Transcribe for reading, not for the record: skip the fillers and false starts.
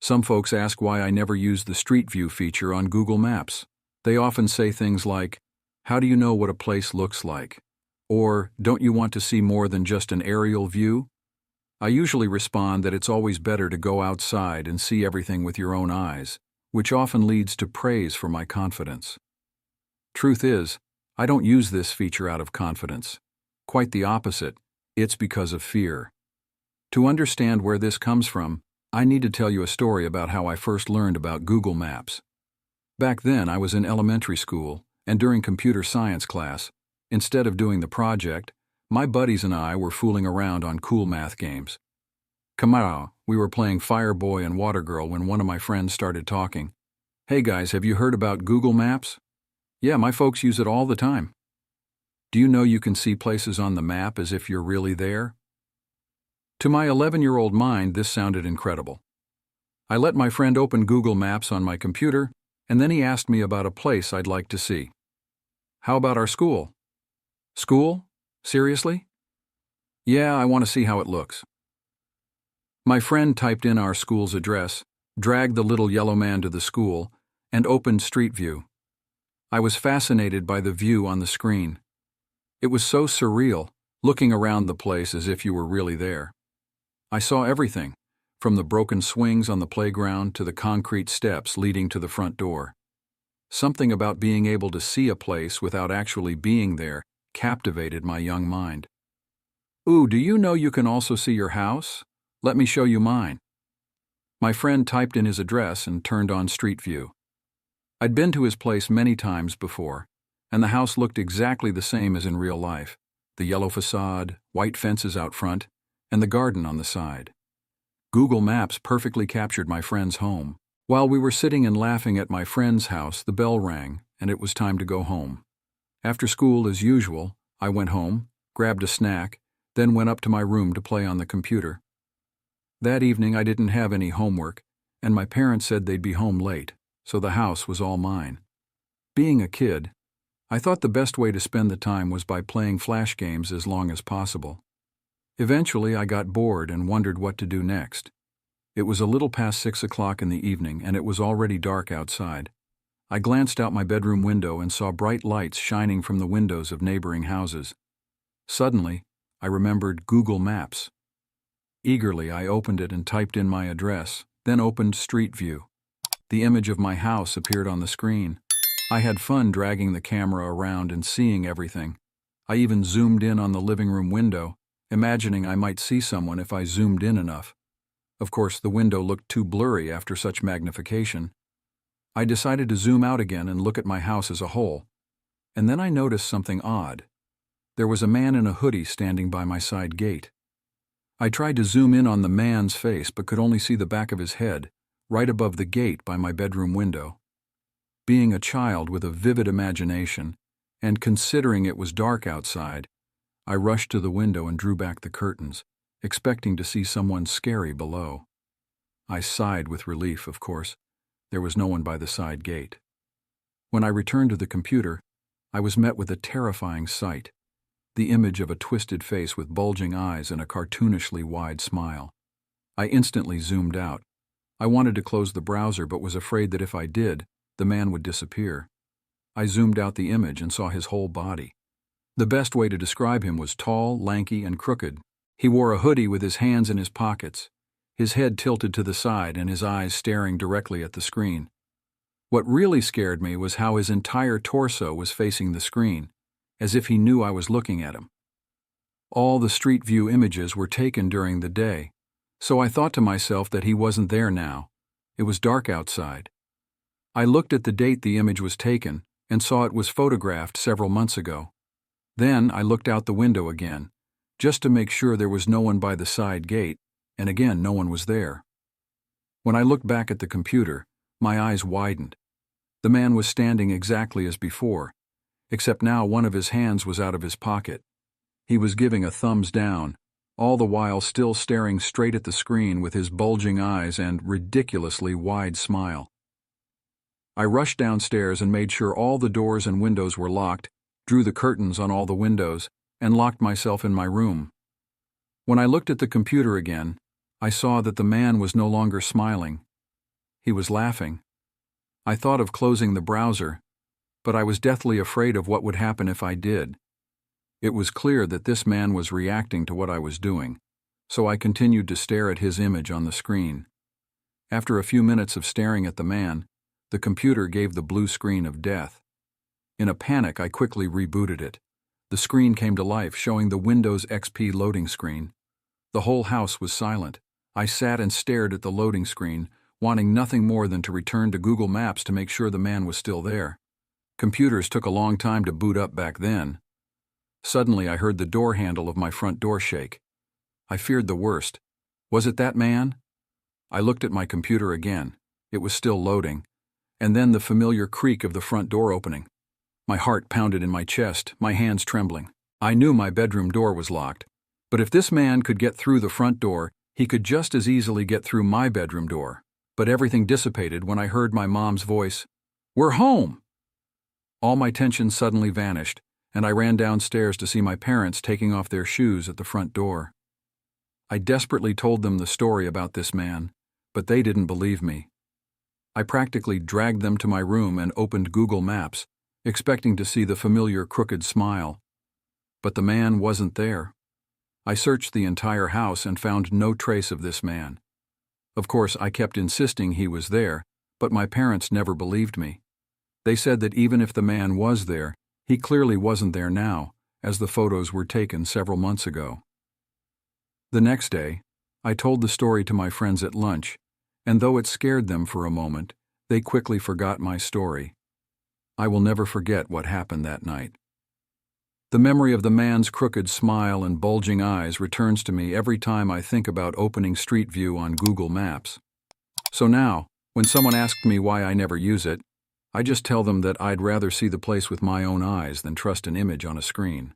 Some folks ask why I never use the Street View feature on Google Maps. They often say things like, "How do you know what a place looks like?" Or, "Don't you want to see more than just an aerial view?" I usually respond that it's always better to go outside and see everything with your own eyes, which often leads to praise for my confidence. Truth is, I don't use this feature out of confidence. Quite the opposite, it's because of fear. To understand where this comes from, I need to tell you a story about how I first learned about Google Maps. Back then, I was in elementary school, and during computer science class, instead of doing the project, my buddies and I were fooling around on cool math games. We were playing Fireboy and Water Girl when one of my friends started talking. "Hey guys, have you heard about Google Maps?" "Yeah, my folks use it all the time." "Do you know you can see places on the map as if you're really there?" To my 11-year-old mind, this sounded incredible. I let my friend open Google Maps on my computer, and then he asked me about a place I'd like to see. "How about our school?" "School? Seriously?" "Yeah, I want to see how it looks." My friend typed in our school's address, dragged the little yellow man to the school, and opened Street View. I was fascinated by the view on the screen. It was so surreal, looking around the place as if you were really there. I saw everything, from the broken swings on the playground to the concrete steps leading to the front door. Something about being able to see a place without actually being there captivated my young mind. "Ooh, do you know you can also see your house? Let me show you mine." My friend typed in his address and turned on Street View. I'd been to his place many times before, and the house looked exactly the same as in real life: the yellow facade, white fences out front, and the garden on the side. Google Maps perfectly captured my friend's home. While we were sitting and laughing at my friend's house, the bell rang, and it was time to go home. After school, as usual, I went home, grabbed a snack, then went up to my room to play on the computer. That evening I didn't have any homework, and my parents said they'd be home late, so the house was all mine. Being a kid, I thought the best way to spend the time was by playing flash games as long as possible. Eventually I got bored and wondered what to do next. It was a little past 6 o'clock in the evening, and it was already dark outside. I glanced out my bedroom window and saw bright lights shining from the windows of neighboring houses. Suddenly, I remembered Google Maps. Eagerly, I opened it and typed in my address, then opened Street View. The image of my house appeared on the screen. I had fun dragging the camera around and seeing everything. I even zoomed in on the living room window, imagining I might see someone if I zoomed in enough. Of course, the window looked too blurry after such magnification. I decided to zoom out again and look at my house as a whole. And then I noticed something odd. There was a man in a hoodie standing by my side gate. I tried to zoom in on the man's face but could only see the back of his head, right above the gate by my bedroom window. Being a child with a vivid imagination, and considering it was dark outside, I rushed to the window and drew back the curtains, expecting to see someone scary below. I sighed with relief, of course. There was no one by the side gate. When I returned to the computer, I was met with a terrifying sight: the image of a twisted face with bulging eyes and a cartoonishly wide smile. I instantly zoomed out. I wanted to close the browser but was afraid that if I did, the man would disappear. I zoomed out the image and saw his whole body. The best way to describe him was tall, lanky, and crooked. He wore a hoodie with his hands in his pockets, his head tilted to the side and his eyes staring directly at the screen. What really scared me was how his entire torso was facing the screen, as if he knew I was looking at him. All the Street View images were taken during the day, so I thought to myself that he wasn't there now. It was dark outside. I looked at the date the image was taken and saw it was photographed several months ago. Then I looked out the window again, just to make sure there was no one by the side gate, and again no one was there. When I looked back at the computer, my eyes widened. The man was standing exactly as before, except now one of his hands was out of his pocket. He was giving a thumbs down, all the while still staring straight at the screen with his bulging eyes and ridiculously wide smile. I rushed downstairs and made sure all the doors and windows were locked, drew the curtains on all the windows, and locked myself in my room. When I looked at the computer again, I saw that the man was no longer smiling. He was laughing. I thought of closing the browser, but I was deathly afraid of what would happen if I did. It was clear that this man was reacting to what I was doing, so I continued to stare at his image on the screen. After a few minutes of staring at the man, the computer gave the blue screen of death. In a panic, I quickly rebooted it. The screen came to life, showing the Windows XP loading screen. The whole house was silent. I sat and stared at the loading screen, wanting nothing more than to return to Google Maps to make sure the man was still there. Computers took a long time to boot up back then. Suddenly, I heard the door handle of my front door shake. I feared the worst. Was it that man? I looked at my computer again. It was still loading. And then the familiar creak of the front door opening. My heart pounded in my chest, my hands trembling. I knew my bedroom door was locked. But if this man could get through the front door, he could just as easily get through my bedroom door. But everything dissipated when I heard my mom's voice. "We're home!" All my tension suddenly vanished, and I ran downstairs to see my parents taking off their shoes at the front door. I desperately told them the story about this man, but they didn't believe me. I practically dragged them to my room and opened Google Maps, expecting to see the familiar crooked smile. But the man wasn't there. I searched the entire house and found no trace of this man. Of course, I kept insisting he was there, but my parents never believed me. They said that even if the man was there, he clearly wasn't there now, as the photos were taken several months ago. The next day, I told the story to my friends at lunch, and though it scared them for a moment, they quickly forgot my story. I will never forget what happened that night. The memory of the man's crooked smile and bulging eyes returns to me every time I think about opening Street View on Google Maps. So now, when someone asks me why I never use it, I just tell them that I'd rather see the place with my own eyes than trust an image on a screen.